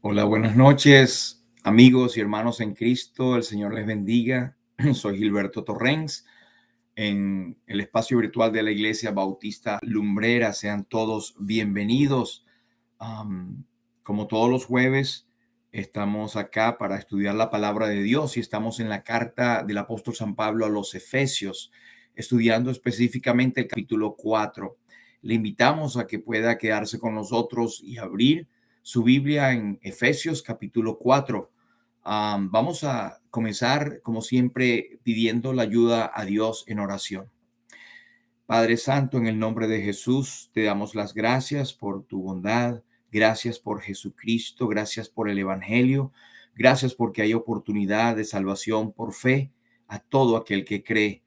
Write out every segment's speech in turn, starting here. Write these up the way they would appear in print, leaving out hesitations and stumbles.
Hola, buenas noches, amigos y hermanos en Cristo. El Señor les bendiga. Soy Gilberto Torrens en el espacio virtual de la Iglesia Bautista Lumbrera. Sean todos bienvenidos. Am, Como todos los jueves, estamos acá para estudiar la palabra de Dios y estamos en la carta del apóstol San Pablo a los Efesios, estudiando específicamente el capítulo 4. Le invitamos a que pueda quedarse con nosotros y abrir su Biblia en Efesios capítulo 4. Vamos a comenzar, como siempre, pidiendo la ayuda a Dios en oración. Padre Santo, en el nombre de Jesús, te damos las gracias por tu bondad, gracias por Jesucristo, gracias por el Evangelio, gracias porque hay oportunidad de salvación por fe a todo aquel que cree.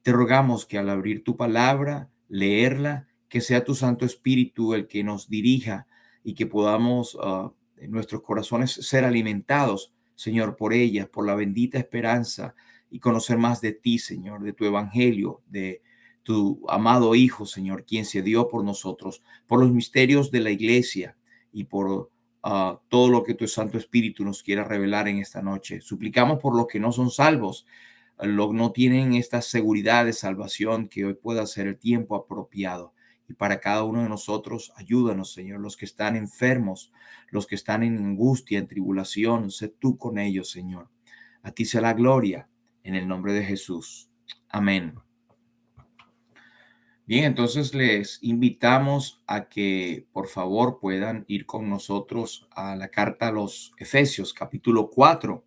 Te rogamos que al abrir tu palabra, leerla, que sea tu Santo Espíritu el que nos dirija y que podamos en nuestros corazones ser alimentados, Señor, por ella, por la bendita esperanza y conocer más de ti, Señor, de tu Evangelio, de tu amado Hijo, Señor, quien se dio por nosotros, por los misterios de la iglesia y por todo lo que tu Santo Espíritu nos quiera revelar en esta noche. Suplicamos por los que no son salvos, no tienen esta seguridad de salvación, que hoy pueda ser el tiempo apropiado. Y para cada uno de nosotros, ayúdanos, Señor, los que están enfermos, los que están en angustia, en tribulación, sé tú con ellos, Señor. A ti sea la gloria, en el nombre de Jesús. Amén. Bien, entonces les invitamos a que por favor puedan ir con nosotros a la carta a los Efesios, capítulo 4,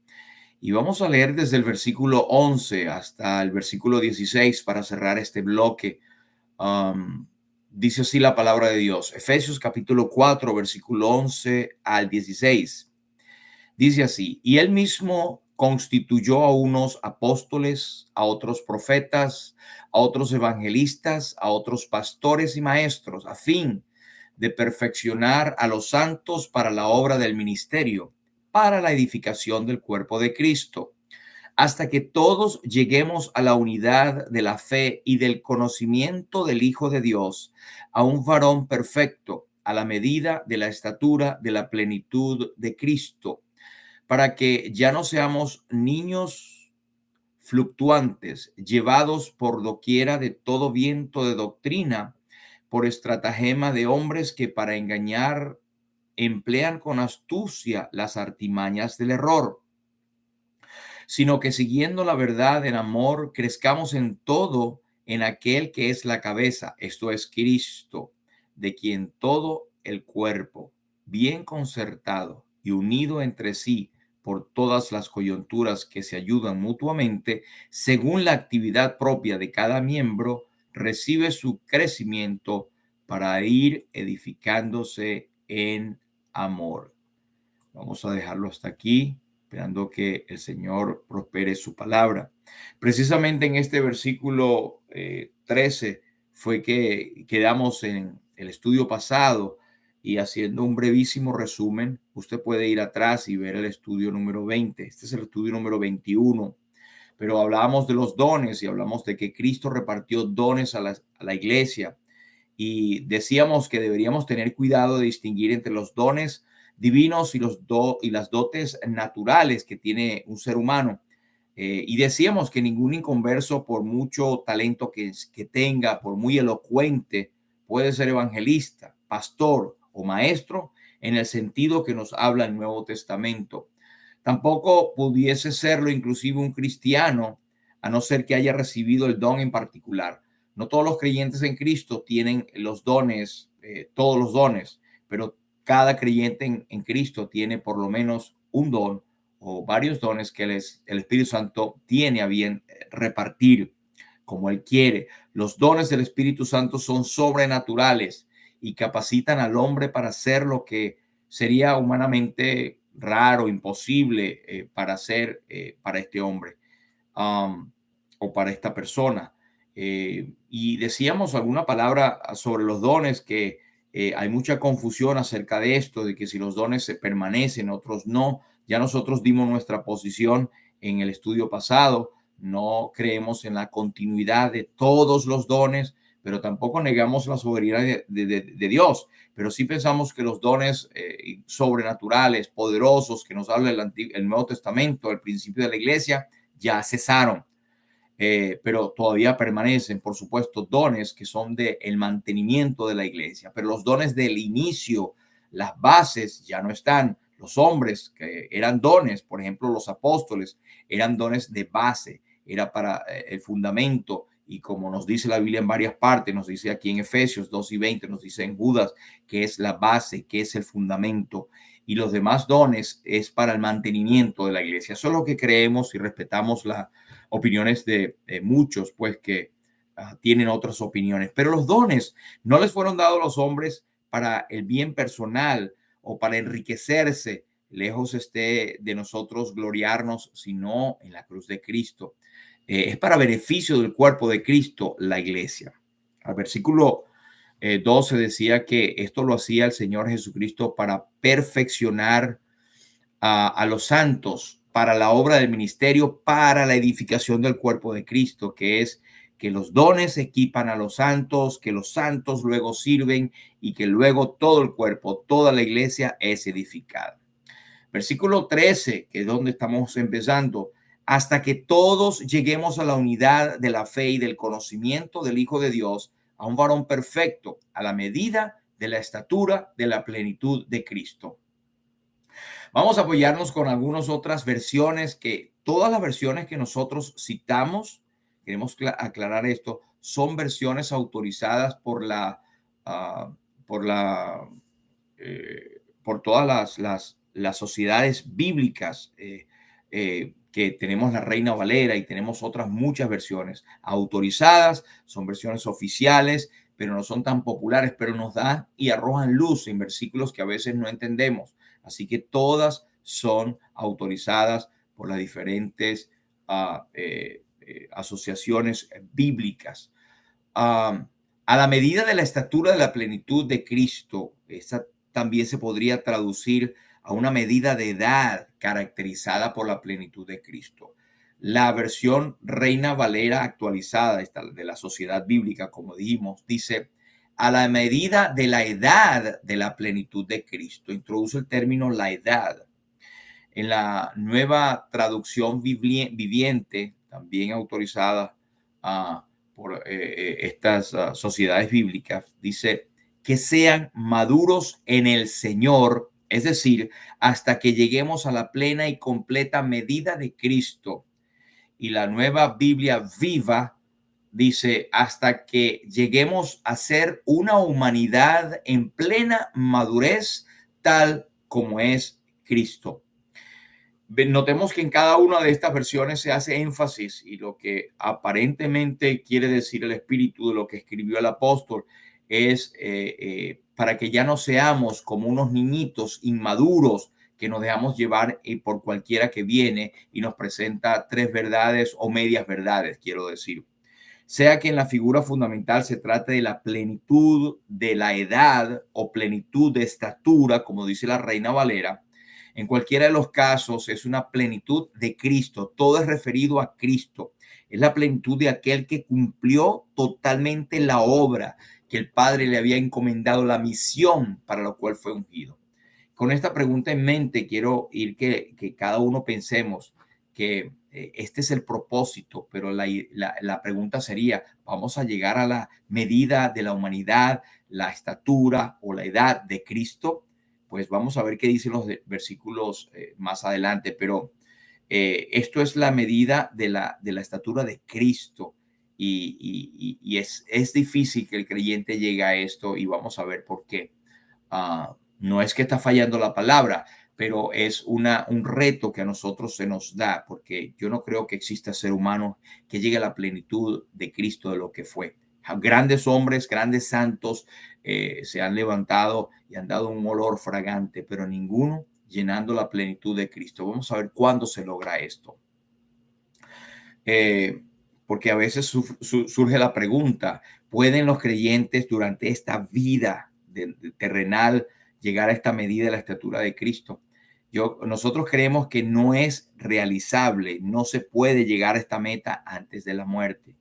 y vamos a leer desde el versículo 11 hasta el versículo 16 para cerrar este bloque. Um, Dice así la palabra de Dios, Efesios capítulo 4, versículo 11 al 16. Dice así: y él mismo constituyó a unos apóstoles, a otros profetas, a otros evangelistas, a otros pastores y maestros, a fin de perfeccionar a los santos para la obra del ministerio, para la edificación del cuerpo de Cristo, hasta que todos lleguemos a la unidad de la fe y del conocimiento del Hijo de Dios, a un varón perfecto, a la medida de la estatura de la plenitud de Cristo, para que ya no seamos niños fluctuantes, llevados por doquiera de todo viento de doctrina, por estratagema de hombres que para engañar emplean con astucia las artimañas del error, sino que siguiendo la verdad en amor, crezcamos en todo en aquel que es la cabeza, esto es Cristo, de quien todo el cuerpo, bien concertado y unido entre sí por todas las coyunturas que se ayudan mutuamente, según la actividad propia de cada miembro, recibe su crecimiento para ir edificándose en amor. Vamos a dejarlo hasta aquí, esperando que el Señor prospere su palabra. Precisamente en este versículo 13 fue que quedamos en el estudio pasado, y haciendo un brevísimo resumen, usted puede ir atrás y ver el estudio número 20. Este es el estudio número 21, pero hablábamos de los dones y hablamos de que Cristo repartió dones a la iglesia, y decíamos que deberíamos tener cuidado de distinguir entre los dones divinos y las dotes naturales que tiene un ser humano. Y decíamos que ningún inconverso, por mucho talento que tenga, por muy elocuente, puede ser evangelista, pastor o maestro en el sentido que nos habla el Nuevo Testamento. Tampoco pudiese serlo inclusive un cristiano, a no ser que haya recibido el don en particular. No todos los creyentes en Cristo tienen los dones, todos los dones, pero cada creyente en Cristo tiene por lo menos un don o varios dones que el Espíritu Santo tiene a bien repartir como Él quiere. Los dones del Espíritu Santo son sobrenaturales y capacitan al hombre para hacer lo que sería humanamente raro, imposible para hacer para este hombre, um, o para esta persona. Y decíamos alguna palabra sobre los dones, que hay mucha confusión acerca de esto, de que si los dones se permanecen, otros no. Ya nosotros dimos nuestra posición en el estudio pasado. No creemos en la continuidad de todos los dones, pero tampoco negamos la soberanía de Dios, pero sí pensamos que los dones sobrenaturales, poderosos, que nos habla el Nuevo Testamento, el principio de la iglesia, ya cesaron. Pero todavía permanecen, por supuesto, dones que son del mantenimiento de la iglesia, pero los dones del inicio, las bases ya no están. Los hombres que eran dones, por ejemplo, los apóstoles, eran dones de base, era para el fundamento. Y como nos dice la Biblia en varias partes, nos dice aquí en Efesios 2:20, nos dice en Judas, que es la base, que es el fundamento. Y los demás dones es para el mantenimiento de la iglesia. Eso es lo que creemos y respetamos la opiniones de muchos, pues que tienen otras opiniones. Pero los dones no les fueron dados a los hombres para el bien personal o para enriquecerse. Lejos esté de nosotros gloriarnos, sino en la cruz de Cristo. Es para beneficio del cuerpo de Cristo, la iglesia. Al versículo 12 decía que esto lo hacía el Señor Jesucristo para perfeccionar a los santos, para la obra del ministerio, para la edificación del cuerpo de Cristo, que es que los dones equipan a los santos, que los santos luego sirven y que luego todo el cuerpo, toda la iglesia es edificada. Versículo 13, que es donde estamos empezando, hasta que todos lleguemos a la unidad de la fe y del conocimiento del Hijo de Dios, a un varón perfecto, a la medida de la estatura de la plenitud de Cristo. Vamos a apoyarnos con algunas otras versiones, que todas las versiones que nosotros citamos, queremos aclarar esto, son versiones autorizadas uh, por la por todas las sociedades bíblicas, que tenemos la Reina Valera y tenemos otras muchas versiones autorizadas, son versiones oficiales, pero no son tan populares, pero nos dan y arrojan luz en versículos que a veces no entendemos. Así que todas son autorizadas por las diferentes asociaciones bíblicas. A la medida de la estatura de la plenitud de Cristo, esa también se podría traducir a una medida de edad caracterizada por la plenitud de Cristo. La versión Reina Valera actualizada de la Sociedad Bíblica, como dijimos, dice a la medida de la edad de la plenitud de Cristo. Introduce el término la edad. En la nueva traducción viviente, también autorizada por estas sociedades bíblicas, dice que sean maduros en el Señor, es decir, hasta que lleguemos a la plena y completa medida de Cristo. Y la nueva Biblia viva dice hasta que lleguemos a ser una humanidad en plena madurez, tal como es Cristo. Notemos que en cada una de estas versiones se hace énfasis, y lo que aparentemente quiere decir el espíritu de lo que escribió el apóstol es para que ya no seamos como unos niñitos inmaduros que nos dejamos llevar por cualquiera que viene y nos presenta tres verdades o medias verdades, quiero decir. Sea que en la figura fundamental se trate de la plenitud de la edad o plenitud de estatura, como dice la Reina Valera, en cualquiera de los casos es una plenitud de Cristo. Todo es referido a Cristo. Es la plenitud de aquel que cumplió totalmente la obra que el Padre le había encomendado, la misión para la cual fue ungido. Con esta pregunta en mente, quiero ir que cada uno pensemos que este es el propósito, pero la pregunta sería, ¿vamos a llegar a la medida de la humanidad, la estatura o la edad de Cristo? Pues vamos a ver qué dicen los versículos más adelante, pero esto es la medida de la estatura de Cristo, y es difícil que el creyente llegue a esto, y vamos a ver por qué. No es que está fallando la palabra, pero es un reto que a nosotros se nos da, porque yo no creo que exista ser humano que llegue a la plenitud de Cristo, de lo que fue. Grandes hombres, grandes santos se han levantado y han dado un olor fragante, pero ninguno llenando la plenitud de Cristo. Vamos a ver cuándo se logra esto. Porque a veces surge la pregunta, ¿pueden los creyentes durante esta vida terrenal llegar a esta medida de la estatura de Cristo? Nosotros creemos que no es realizable, no se puede llegar a esta meta antes de la muerte,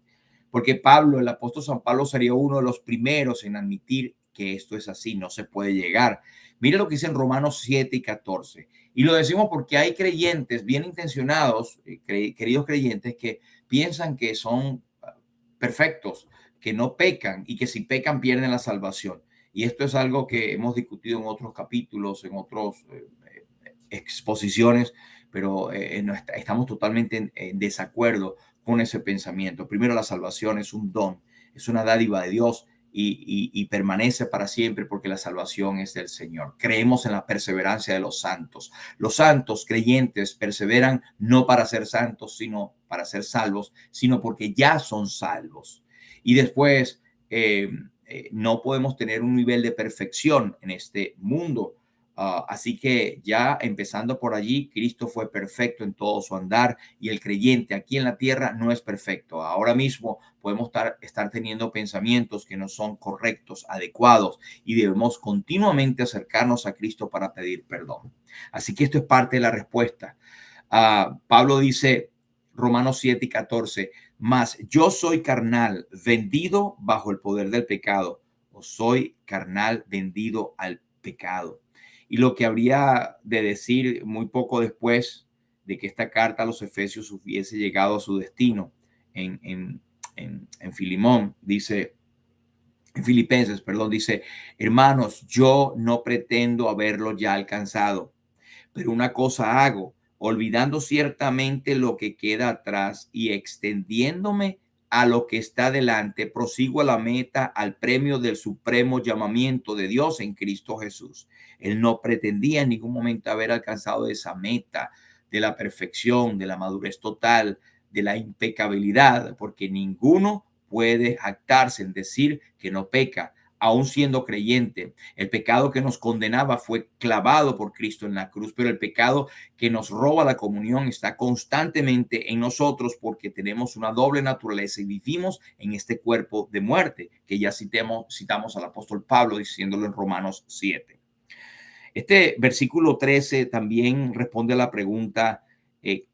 porque Pablo, el apóstol San Pablo, sería uno de los primeros en admitir que esto es así, no se puede llegar. Mire lo que dice en Romanos 7 y 14. Y lo decimos porque hay creyentes bien intencionados, queridos creyentes, que piensan que son perfectos, que no pecan y que si pecan pierden la salvación. Y esto es algo que hemos discutido en otros capítulos, en otros exposiciones, pero no estamos totalmente en desacuerdo con ese pensamiento. Primero, la salvación es un don, es una dádiva de Dios y permanece para siempre porque la salvación es del Señor. Creemos en la perseverancia de los santos. Los santos creyentes perseveran no para ser santos, sino para ser salvos, sino porque ya son salvos. Y después, no podemos tener un nivel de perfección en este mundo. Así que ya empezando por allí, Cristo fue perfecto en todo su andar y el creyente aquí en la tierra no es perfecto. Ahora mismo podemos estar teniendo pensamientos que no son correctos, adecuados y debemos continuamente acercarnos a Cristo para pedir perdón. Así que esto es parte de la respuesta. Pablo dice, Romanos 7 y 14, mas yo soy carnal, vendido bajo el poder del pecado, o soy carnal, vendido al pecado. Y lo que habría de decir muy poco después de que esta carta a los Efesios hubiese llegado a su destino en Filimón, dice, en Filipenses, perdón, dice, hermanos, yo no pretendo haberlo ya alcanzado, pero una cosa hago, olvidando ciertamente lo que queda atrás y extendiéndome a lo que está delante, prosigo a la meta, al premio del supremo llamamiento de Dios en Cristo Jesús. Él no pretendía en ningún momento haber alcanzado esa meta de la perfección, de la madurez total, de la impecabilidad, porque ninguno puede jactarse en decir que no peca, aún siendo creyente. El pecado que nos condenaba fue clavado por Cristo en la cruz, pero el pecado que nos roba la comunión está constantemente en nosotros porque tenemos una doble naturaleza y vivimos en este cuerpo de muerte, que ya citamos al apóstol Pablo diciéndolo en Romanos 7. Este versículo 13 también responde a la pregunta,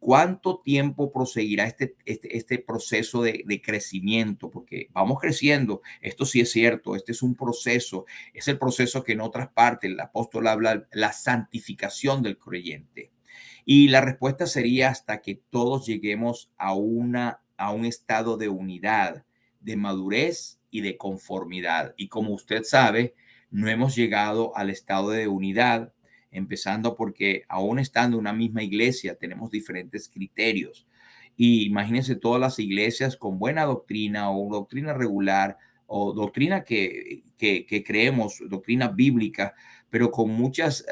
¿cuánto tiempo proseguirá este proceso de crecimiento? Porque vamos creciendo, esto sí es cierto, este es un proceso, es el proceso que en otras partes el apóstol habla, la santificación del creyente. Y la respuesta sería hasta que todos lleguemos a un estado de unidad, de madurez y de conformidad. Y como usted sabe, no hemos llegado al estado de unidad, empezando porque aún estando en una misma iglesia tenemos diferentes criterios. Y imagínense todas las iglesias con buena doctrina o doctrina regular o doctrina que creemos, doctrina bíblica, pero con muchas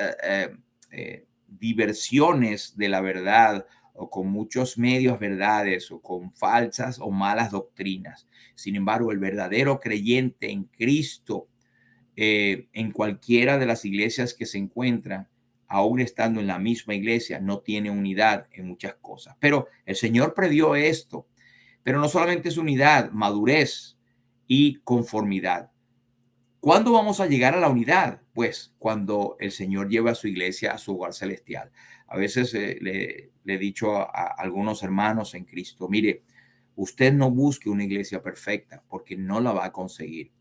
diversiones de la verdad o con muchos medios verdades o con falsas o malas doctrinas. Sin embargo, el verdadero creyente en Cristo, en cualquiera de las iglesias que se encuentran, aún estando en la misma iglesia, no tiene unidad en muchas cosas. Pero el Señor previó esto. Pero no solamente es unidad, madurez y conformidad. ¿Cuándo vamos a llegar a la unidad? Pues cuando el Señor lleve a su iglesia a su hogar celestial. A veces le he dicho a algunos hermanos en Cristo, mire, usted no busque una iglesia perfecta porque no la va a conseguir,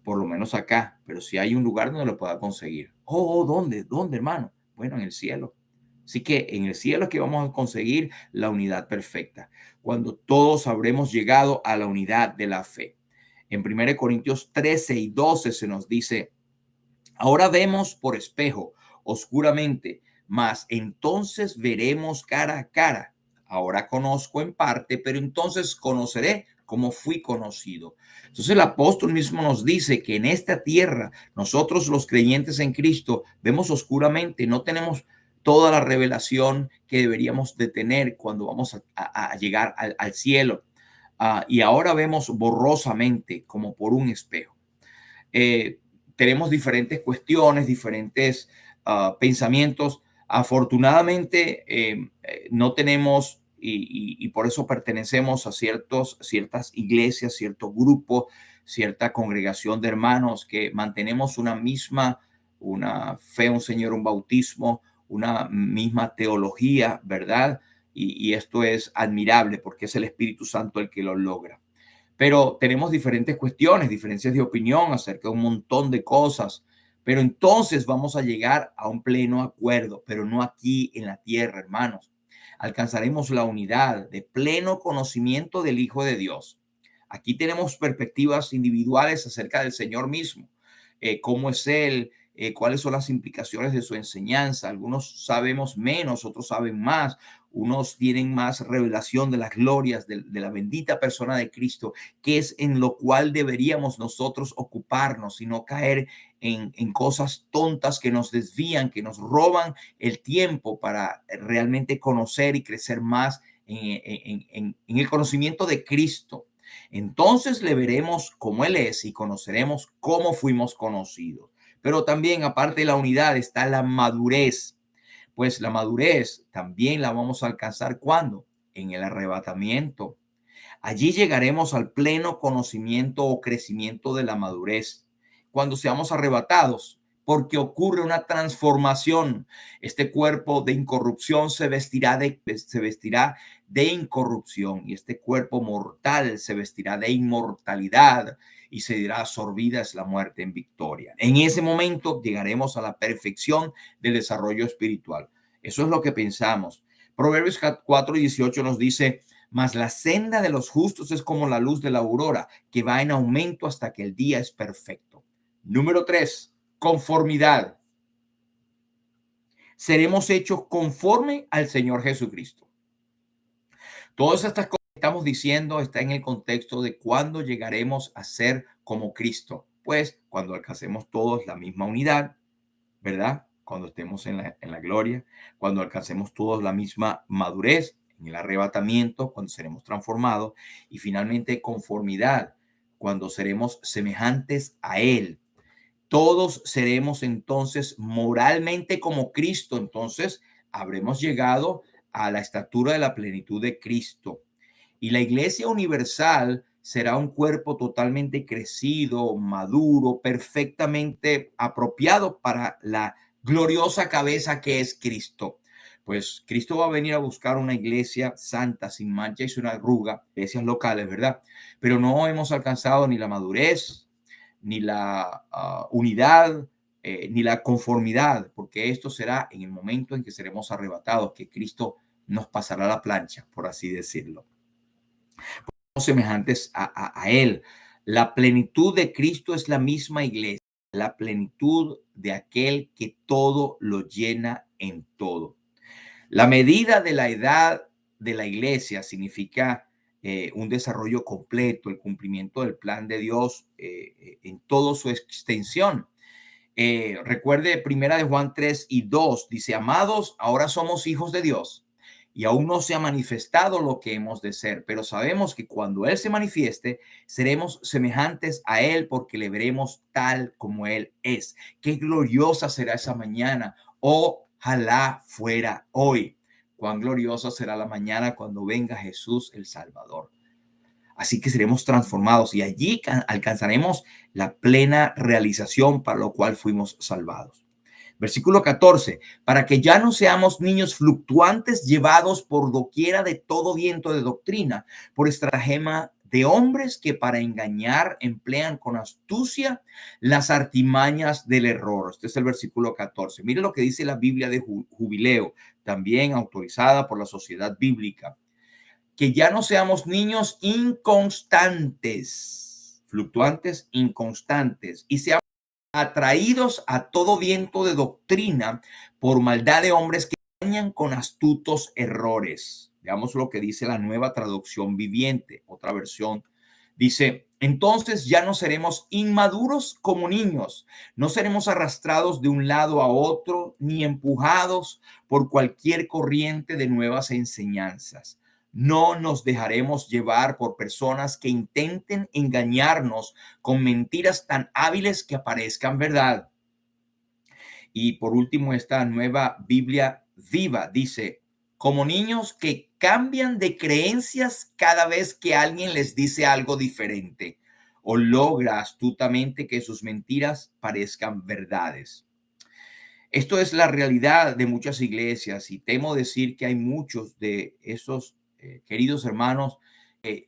por lo menos acá, pero si hay un lugar donde lo pueda conseguir. ¿Dónde? ¿Dónde, hermano? Bueno, en el cielo. Así que en el cielo es que vamos a conseguir la unidad perfecta, cuando todos habremos llegado a la unidad de la fe. En 1 Corintios 13 y 12 se nos dice, ahora vemos por espejo, oscuramente, mas entonces veremos cara a cara. Ahora conozco en parte, pero entonces conoceré como fui conocido. Entonces el apóstol mismo nos dice que en esta tierra, nosotros los creyentes en Cristo, vemos oscuramente, no tenemos toda la revelación que deberíamos de tener cuando vamos a llegar al cielo. Y ahora vemos borrosamente como por un espejo. Tenemos diferentes cuestiones, diferentes pensamientos. Afortunadamente, no tenemos y por eso pertenecemos a ciertas iglesias, ciertos grupos, cierta congregación de hermanos que mantenemos una fe, un Señor, un bautismo, una misma teología, ¿verdad? Y esto es admirable porque es el Espíritu Santo el que lo logra. pero tenemos diferentes cuestiones, diferencias de opinión acerca de un montón de cosas. Pero entonces vamos a llegar a un pleno acuerdo, pero no aquí en la tierra, hermanos. Alcanzaremos la unidad de pleno conocimiento del Hijo de Dios. Aquí tenemos perspectivas individuales acerca del Señor mismo, cómo es Él, cuáles son las implicaciones de su enseñanza. Algunos sabemos menos, otros saben más. Unos tienen más revelación de las glorias de la bendita persona de Cristo, que es en lo cual deberíamos nosotros ocuparnos y no caer en cosas tontas que nos desvían, que nos roban el tiempo para realmente conocer y crecer más en el conocimiento de Cristo. Entonces le veremos cómo Él es y conoceremos cómo fuimos conocidos. Pero también, aparte de la unidad, está la madurez. Pues la madurez también la vamos a alcanzar ¿cuándo? En el arrebatamiento. Allí llegaremos al pleno conocimiento o crecimiento de la madurez cuando seamos arrebatados, porque ocurre una transformación. Este cuerpo de incorrupción se vestirá de incorrupción, y este cuerpo mortal se vestirá de inmortalidad, y se dirá: absorbida es la muerte en victoria. En ese momento llegaremos a la perfección del desarrollo espiritual. Eso es lo que pensamos. Proverbios 4:18 nos dice: mas la senda de los justos es como la luz de la aurora, que va en aumento hasta que el día es perfecto. Número 3, conformidad. Seremos hechos conforme al Señor Jesucristo. Todas estas cosas que estamos diciendo está en el contexto de cuándo llegaremos a ser como Cristo. Pues cuando alcancemos todos la misma unidad, ¿verdad? Cuando estemos en la gloria, cuando alcancemos todos la misma madurez, en el arrebatamiento, cuando seremos transformados, y finalmente conformidad, cuando seremos semejantes a Él. Todos seremos entonces moralmente como Cristo. Entonces habremos llegado a la estatura de la plenitud de Cristo. Y la iglesia universal será un cuerpo totalmente crecido, maduro, perfectamente apropiado para la gloriosa cabeza que es Cristo. Pues Cristo va a venir a buscar una iglesia santa, sin mancha y sin arruga, iglesias locales, ¿verdad? Pero no hemos alcanzado ni la madurez, ni la unidad, ni la conformidad, porque esto será en el momento en que seremos arrebatados, que Cristo nos pasará la plancha, por así decirlo. Semejantes a Él. La plenitud de Cristo es la misma iglesia, la plenitud de aquel que todo lo llena en todo. La medida de la edad de la iglesia significa un desarrollo completo, el cumplimiento del plan de Dios en toda su extensión. Recuerde, primera de Juan 3:2 dice: amados, ahora somos hijos de Dios y aún no se ha manifestado lo que hemos de ser, pero sabemos que cuando Él se manifieste, seremos semejantes a Él, porque le veremos tal como Él es. Qué gloriosa será esa mañana. Ojalá fuera hoy. Cuán gloriosa será la mañana cuando venga Jesús el Salvador. Así que seremos transformados y allí alcanzaremos la plena realización para lo cual fuimos salvados. Versículo 14, para que ya no seamos niños fluctuantes llevados por doquiera de todo viento de doctrina, por estratagema de hombres que para engañar emplean con astucia las artimañas del error. Este es el versículo 14. Mire lo que dice la Biblia de Jubileo, también autorizada por la Sociedad Bíblica: que ya no seamos niños inconstantes, fluctuantes, inconstantes, y seamos atraídos a todo viento de doctrina por maldad de hombres que engañan con astutos errores. Veamos lo que dice la Nueva Traducción Viviente, otra versión. Dice: entonces ya no seremos inmaduros como niños, no seremos arrastrados de un lado a otro, ni empujados por cualquier corriente de nuevas enseñanzas. No nos dejaremos llevar por personas que intenten engañarnos con mentiras tan hábiles que aparezcan verdad. Y por último, esta Nueva Biblia Viva dice: como niños que cambian de creencias cada vez que alguien les dice algo diferente o logra astutamente que sus mentiras parezcan verdades. Esto es la realidad de muchas iglesias, y temo decir que hay muchos de esos queridos hermanos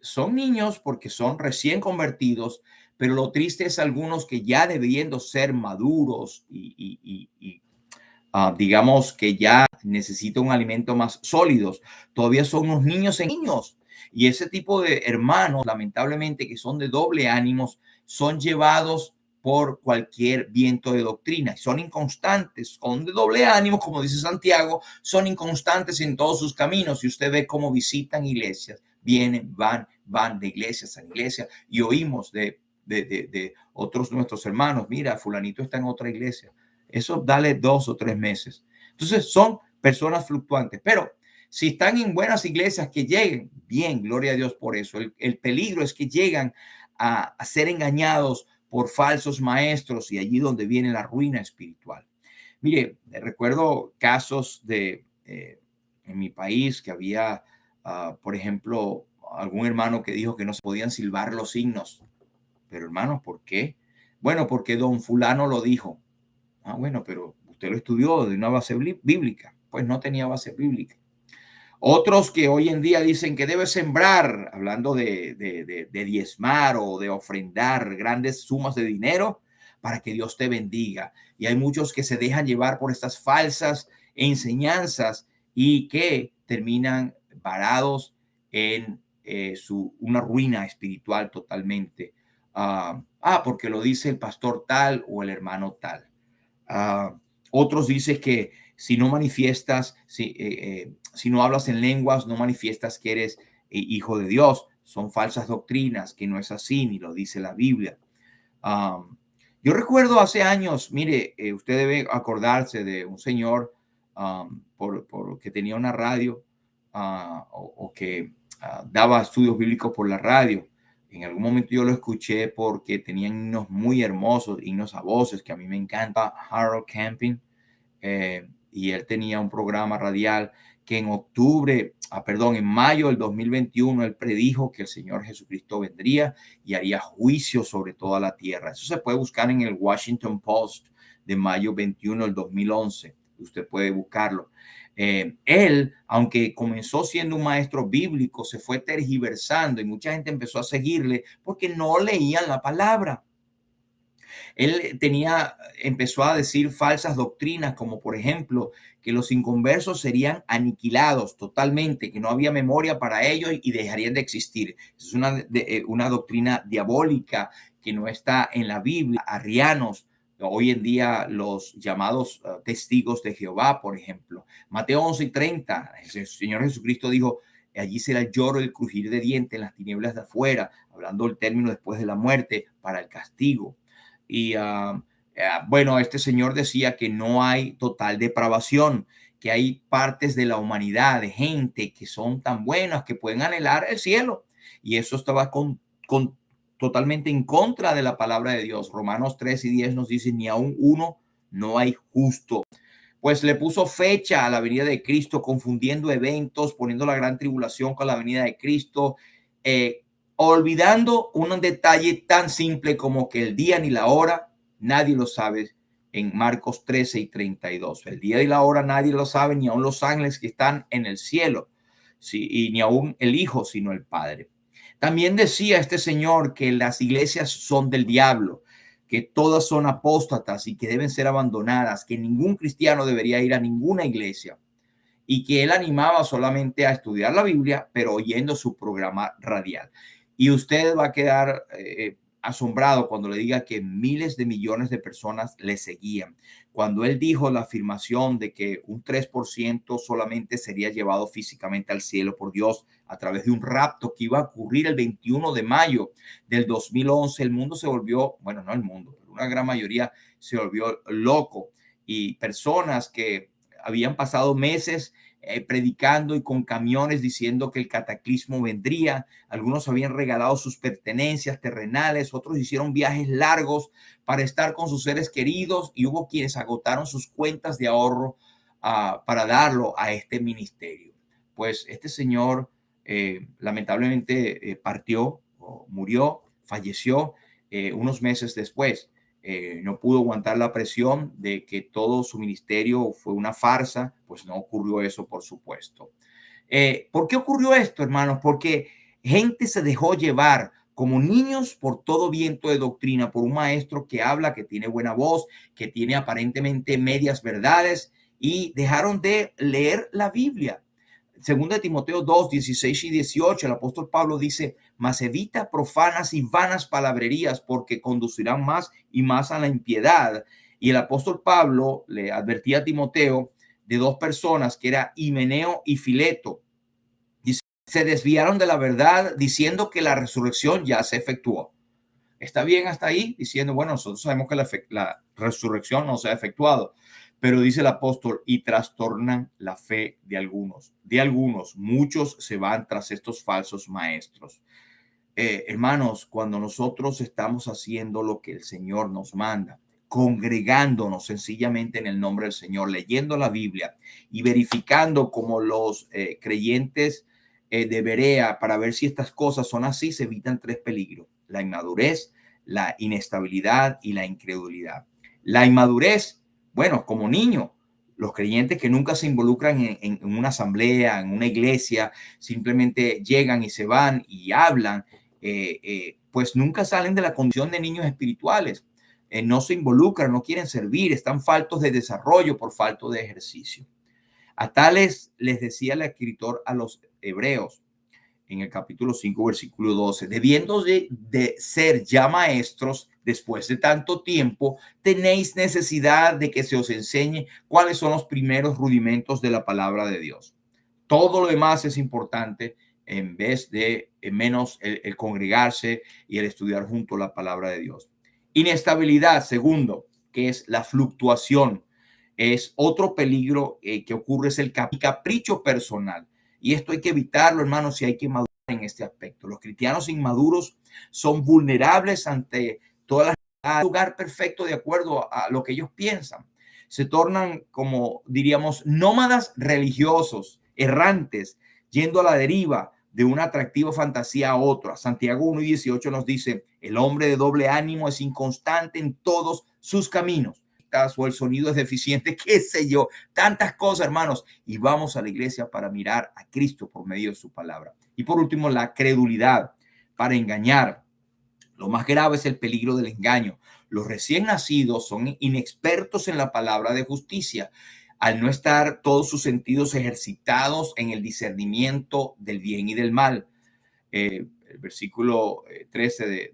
son niños porque son recién convertidos, pero lo triste es algunos que ya debiendo ser maduros digamos que ya necesita un alimento más sólidos, todavía son unos niños en niños. Y ese tipo de hermanos, lamentablemente, que son de doble ánimos, son llevados por cualquier viento de doctrina. Son inconstantes, son de doble ánimo, como dice Santiago, son inconstantes en todos sus caminos. Y usted ve cómo visitan iglesias, vienen, van de iglesias a iglesia y oímos de otros nuestros hermanos, mira, fulanito está en otra iglesia. Eso dale 2 o 3 meses. Entonces son personas fluctuantes, pero si están en buenas iglesias que lleguen, bien, gloria a Dios por eso. El peligro es que llegan a ser engañados por falsos maestros y allí donde viene la ruina espiritual. Mire, recuerdo casos en mi país que había, por ejemplo, algún hermano que dijo que no se podían silbar los himnos. Pero hermano, ¿por qué? Bueno, porque don fulano lo dijo. Bueno, pero usted lo estudió de una base bíblica. Pues no tenía base bíblica. Otros que hoy en día dicen que debe sembrar, hablando de diezmar o de ofrendar grandes sumas de dinero para que Dios te bendiga. Y hay muchos que se dejan llevar por estas falsas enseñanzas y que terminan varados en una ruina espiritual totalmente. Porque lo dice el pastor tal o el hermano tal. Uh, Otros dicen que si no manifiestas, si no hablas en lenguas, no manifiestas que eres hijo de Dios. Son falsas doctrinas, que no es así, ni lo dice la Biblia. Yo recuerdo hace años, mire, usted debe acordarse de un señor por que tenía una radio o que daba estudios bíblicos por la radio. En algún momento yo lo escuché porque tenían himnos muy hermosos, himnos a voces que a mí me encanta, Harold Camping, y él tenía un programa radial que en mayo del 2021, él predijo que el Señor Jesucristo vendría y haría juicio sobre toda la tierra. Eso se puede buscar en el Washington Post de mayo 21 del 2011. Usted puede buscarlo. Él, aunque comenzó siendo un maestro bíblico, se fue tergiversando y mucha gente empezó a seguirle porque no leían la palabra. Él empezó a decir falsas doctrinas, como por ejemplo que los inconversos serían aniquilados totalmente, que no había memoria para ellos y dejarían de existir. Es una doctrina diabólica que no está en la Biblia. Arrianos, hoy en día los llamados testigos de Jehová, por ejemplo. Mateo 11:30, el Señor Jesucristo dijo: allí será el lloro y el crujir de dientes en las tinieblas de afuera, hablando del término después de la muerte para el castigo. Y bueno, este señor decía que no hay total depravación, que hay partes de la humanidad, de gente que son tan buenas que pueden anhelar el cielo. Y eso estaba totalmente en contra de la palabra de Dios. Romanos 3:10 nos dice: ni aún uno no hay justo. Pues le puso fecha a la venida de Cristo, confundiendo eventos, poniendo la gran tribulación con la venida de Cristo, olvidando un detalle tan simple como que el día ni la hora nadie lo sabe, en Marcos 13:32. El día y la hora nadie lo sabe, ni aun los ángeles que están en el cielo, sí, y ni aun el Hijo, sino el Padre. También decía este señor que las iglesias son del diablo, que todas son apóstatas y que deben ser abandonadas, que ningún cristiano debería ir a ninguna iglesia, y que él animaba solamente a estudiar la Biblia, pero oyendo su programa radial. Y usted va a quedar asombrado cuando le diga que miles de millones de personas le seguían. Cuando él dijo la afirmación de que un 3% solamente sería llevado físicamente al cielo por Dios a través de un rapto que iba a ocurrir el 21 de mayo del 2011, el mundo se volvió, bueno, no el mundo, pero una gran mayoría se volvió loco, y personas que habían pasado meses predicando y con camiones diciendo que el cataclismo vendría. Algunos habían regalado sus pertenencias terrenales, otros hicieron viajes largos para estar con sus seres queridos, y hubo quienes agotaron sus cuentas de ahorro para darlo a este ministerio. Pues este señor lamentablemente partió, murió, falleció unos meses después. No pudo aguantar la presión de que todo su ministerio fue una farsa. Pues no ocurrió eso, por supuesto. ¿Por qué ocurrió esto, hermanos? Porque Gente se dejó llevar como niños por todo viento de doctrina, por un maestro que habla, que tiene buena voz, que tiene aparentemente medias verdades, y dejaron de leer la Biblia. Segunda de Timoteo 2, 16 y 18, el apóstol Pablo dice: mas evita profanas y vanas palabrerías, porque conducirán más y más a la impiedad. Y el apóstol Pablo le advertía a Timoteo de dos personas, que era Himeneo y Fileto. Dice: se desviaron de la verdad diciendo que la resurrección ya se efectuó. Está bien hasta ahí, diciendo, bueno, nosotros sabemos que la resurrección no se ha efectuado, pero dice el apóstol: y trastornan la fe de algunos. De algunos, muchos se van tras estos falsos maestros. Hermanos, cuando nosotros estamos haciendo lo que el Señor nos manda, congregándonos sencillamente en el nombre del Señor, leyendo la Biblia y verificando como los creyentes de Berea, para ver si estas cosas son así, se evitan tres peligros: la inmadurez, la inestabilidad y la incredulidad. La inmadurez, bueno, como niño, los creyentes que nunca se involucran en una asamblea, en una iglesia, simplemente llegan y se van y hablan, pues nunca salen de la condición de niños espirituales. No se involucran, no quieren servir, están faltos de desarrollo por falta de ejercicio. A tales les decía el escritor a los hebreos en el capítulo 5, versículo 12: debiendo de ser ya maestros después de tanto tiempo, tenéis necesidad de que se os enseñe cuáles son los primeros rudimentos de la palabra de Dios. Todo lo demás es importante, en vez de menos el congregarse y el estudiar junto la palabra de Dios. Inestabilidad, segundo, que es la fluctuación. Es otro peligro que ocurre, es el capricho personal. Y esto hay que evitarlo, hermanos, si hay que madurar en este aspecto. Los cristianos inmaduros son vulnerables ante todas las lugar perfecto de acuerdo a lo que ellos piensan. Se tornan, como diríamos, nómadas religiosos, errantes, yendo a la deriva de una atractiva fantasía a otra. Santiago 1 y 18 nos dice: el hombre de doble ánimo es inconstante en todos sus caminos, o el sonido es deficiente, qué sé yo, tantas cosas, hermanos. Y vamos a la iglesia para mirar a Cristo por medio de su palabra. Y por último, la credulidad, para engañar. Lo más grave es el peligro del engaño. Los recién nacidos son inexpertos en la palabra de justicia, al no estar todos sus sentidos ejercitados en el discernimiento del bien y del mal. El versículo 13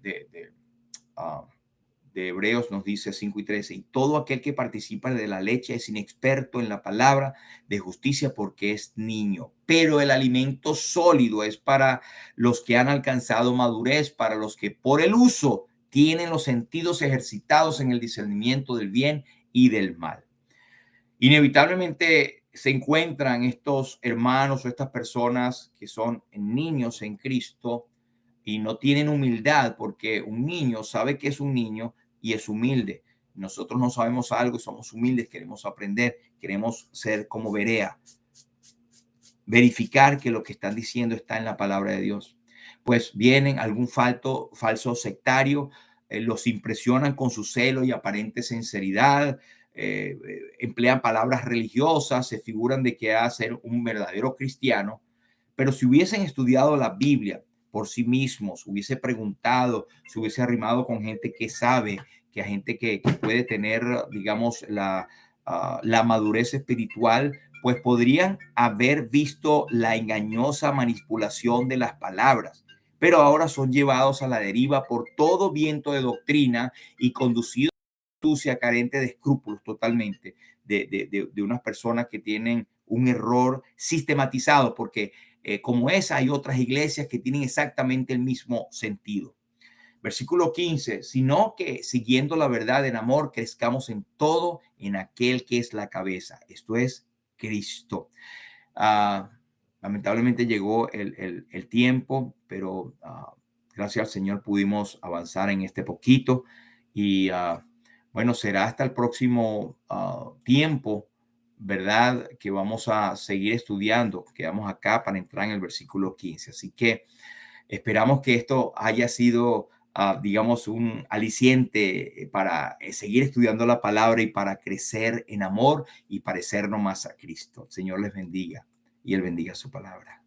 de Hebreos nos dice 5 y 13: y todo aquel que participa de la leche es inexperto en la palabra de justicia, porque es niño. Pero el alimento sólido es para los que han alcanzado madurez, para los que por el uso tienen los sentidos ejercitados en el discernimiento del bien y del mal. Inevitablemente se encuentran estos hermanos o estas personas que son niños en Cristo y no tienen humildad, porque un niño sabe que es un niño y es humilde. Nosotros no sabemos algo y somos humildes, queremos aprender, queremos ser como Berea, verificar que lo que están diciendo está en la palabra de Dios. Pues vienen algún falso sectario, los impresionan con su celo y aparente sinceridad, emplean palabras religiosas, se figuran de que va a ser un verdadero cristiano. Pero si hubiesen estudiado la Biblia por sí mismos, hubiese preguntado, se hubiese arrimado con gente que sabe, que a gente que puede tener, digamos, la madurez espiritual, pues podrían haber visto la engañosa manipulación de las palabras. Pero ahora son llevados a la deriva por todo viento de doctrina y conducidos a astucia, carente de escrúpulos totalmente, de unas personas que tienen un error sistematizado, porque como esa hay otras iglesias que tienen exactamente el mismo sentido. Versículo 15: sino que siguiendo la verdad en amor, crezcamos en todo en aquel que es la cabeza, esto es Cristo. Uh, Lamentablemente llegó el tiempo, pero gracias al Señor pudimos avanzar en este poquito. Y bueno, será hasta el próximo tiempo, ¿verdad? Que vamos a seguir estudiando. Quedamos acá para entrar en el versículo 15. Así que esperamos que esto haya sido, digamos, un aliciente para seguir estudiando la palabra y para crecer en amor y parecernos más a Cristo. El Señor les bendiga y Él bendiga su palabra.